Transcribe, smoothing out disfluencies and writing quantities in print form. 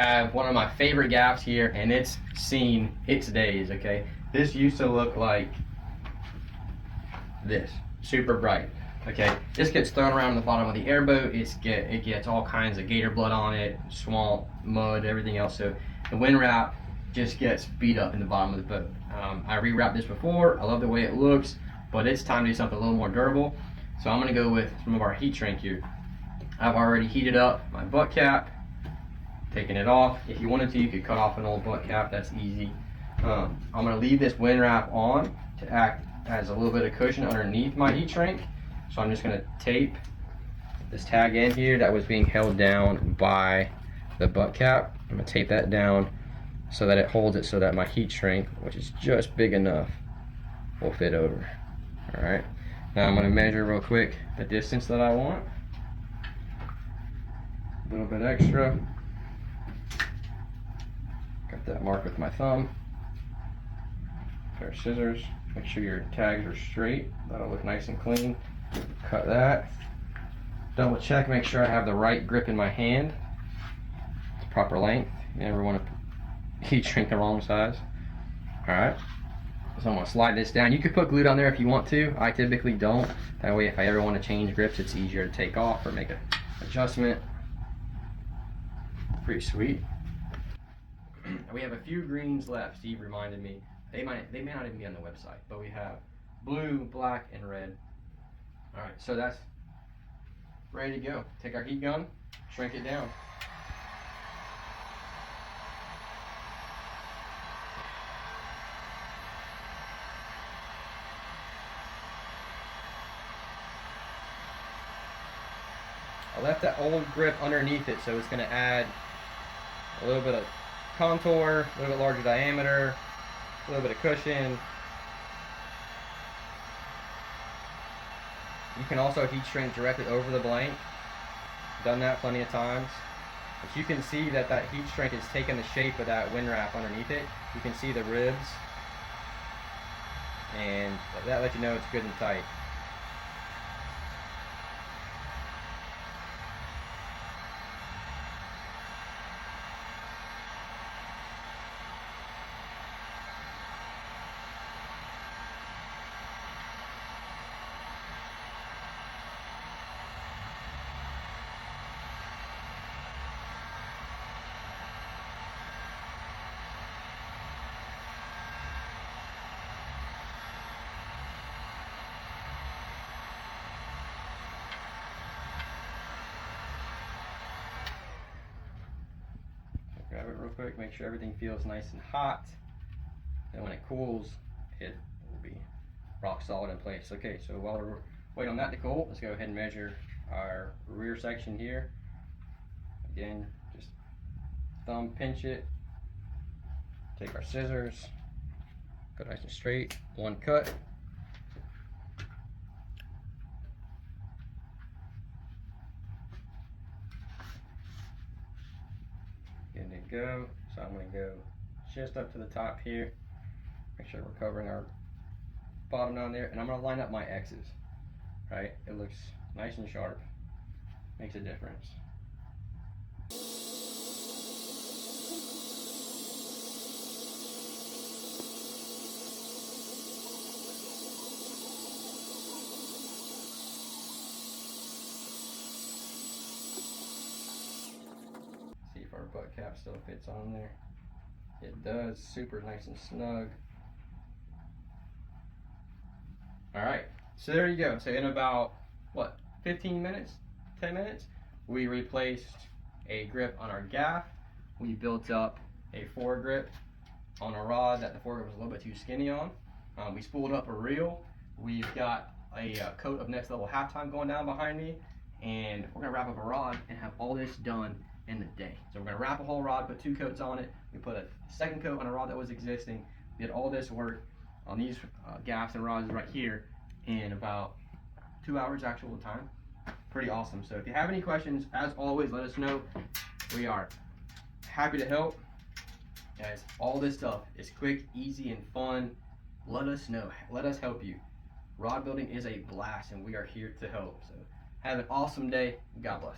I have one of my favorite gaffs here, and it's seen its days, okay? This used to look like this, super bright, okay? This gets thrown around the bottom of the airboat. It gets all kinds of gator blood on it, swamp, mud, everything else. So the wind wrap just gets beat up in the bottom of the boat. I rewrapped this before. I love the way it looks, but it's time to do something a little more durable. So I'm gonna go with some of our heat shrink here. I've already heated up my butt cap, taking it off. If you wanted to, you could cut off an old butt cap, that's easy. I'm gonna leave this wind wrap on to act as a little bit of cushion underneath my heat shrink. So I'm just gonna tape this tag in here that was being held down by the butt cap. I'm gonna tape that down so that it holds it so that my heat shrink, which is just big enough, will fit over. All right, now I'm gonna measure real quick the distance that I want. A little bit extra. Got that mark with my thumb. Pair of scissors. Make sure your tags are straight. That'll look nice and clean. Cut that. Double check, make sure I have the right grip in my hand. Proper length. You never want to heat shrink the wrong size. Alright. So I'm going to slide this down. You could put glue on there if you want to. I typically don't. That way if I ever want to change grips, it's easier to take off or make an adjustment. Pretty sweet. We have a few greens left. Steve reminded me. They may not even be on the website, but we have blue, black, and red. All right, so that's ready to go. Take our heat gun, shrink it down. I left that old grip underneath it, so it's going to add a little bit of contour, a little bit larger diameter, a little bit of cushion. You can also heat shrink directly over the blank. Done that plenty of times. But you can see that that heat shrink is taking the shape of that wind wrap underneath it. You can see the ribs, and that lets you know it's good and tight. Grab it real quick, make sure everything feels nice and hot. And when it cools, it will be rock solid in place. Okay, so while we're waiting on that to cool, let's go ahead and measure our rear section here. Again, just thumb pinch it, take our scissors, go nice and straight, one cut. Good to go. So I'm going to go just up to the top here. Make sure we're covering our bottom down there, and I'm going to line up my X's. Right? It looks nice and sharp. Makes a difference. See if our butt cap still fits on there. It does. Super nice and snug. Alright, so there you go. So in about, what, 15 minutes, 10 minutes, we replaced a grip on our gaff. We built up a foregrip on a rod that the foregrip was a little bit too skinny on. We spooled up a reel. We've got a coat of next level halftime going down behind me, and we're gonna wrap up a rod and have all this done in the day. So we're gonna wrap a whole rod, put 2 coats on it. We put a second coat on a rod that was existing. We did all this work on these gaffs and rods right here in about 2 hours actual time. Pretty awesome. So if you have any questions, as always, let us know. We are happy to help. Guys, all this stuff is quick, easy, and fun. Let us know. Let us help you. Rod building is a blast, and we are here to help. So have an awesome day. God bless.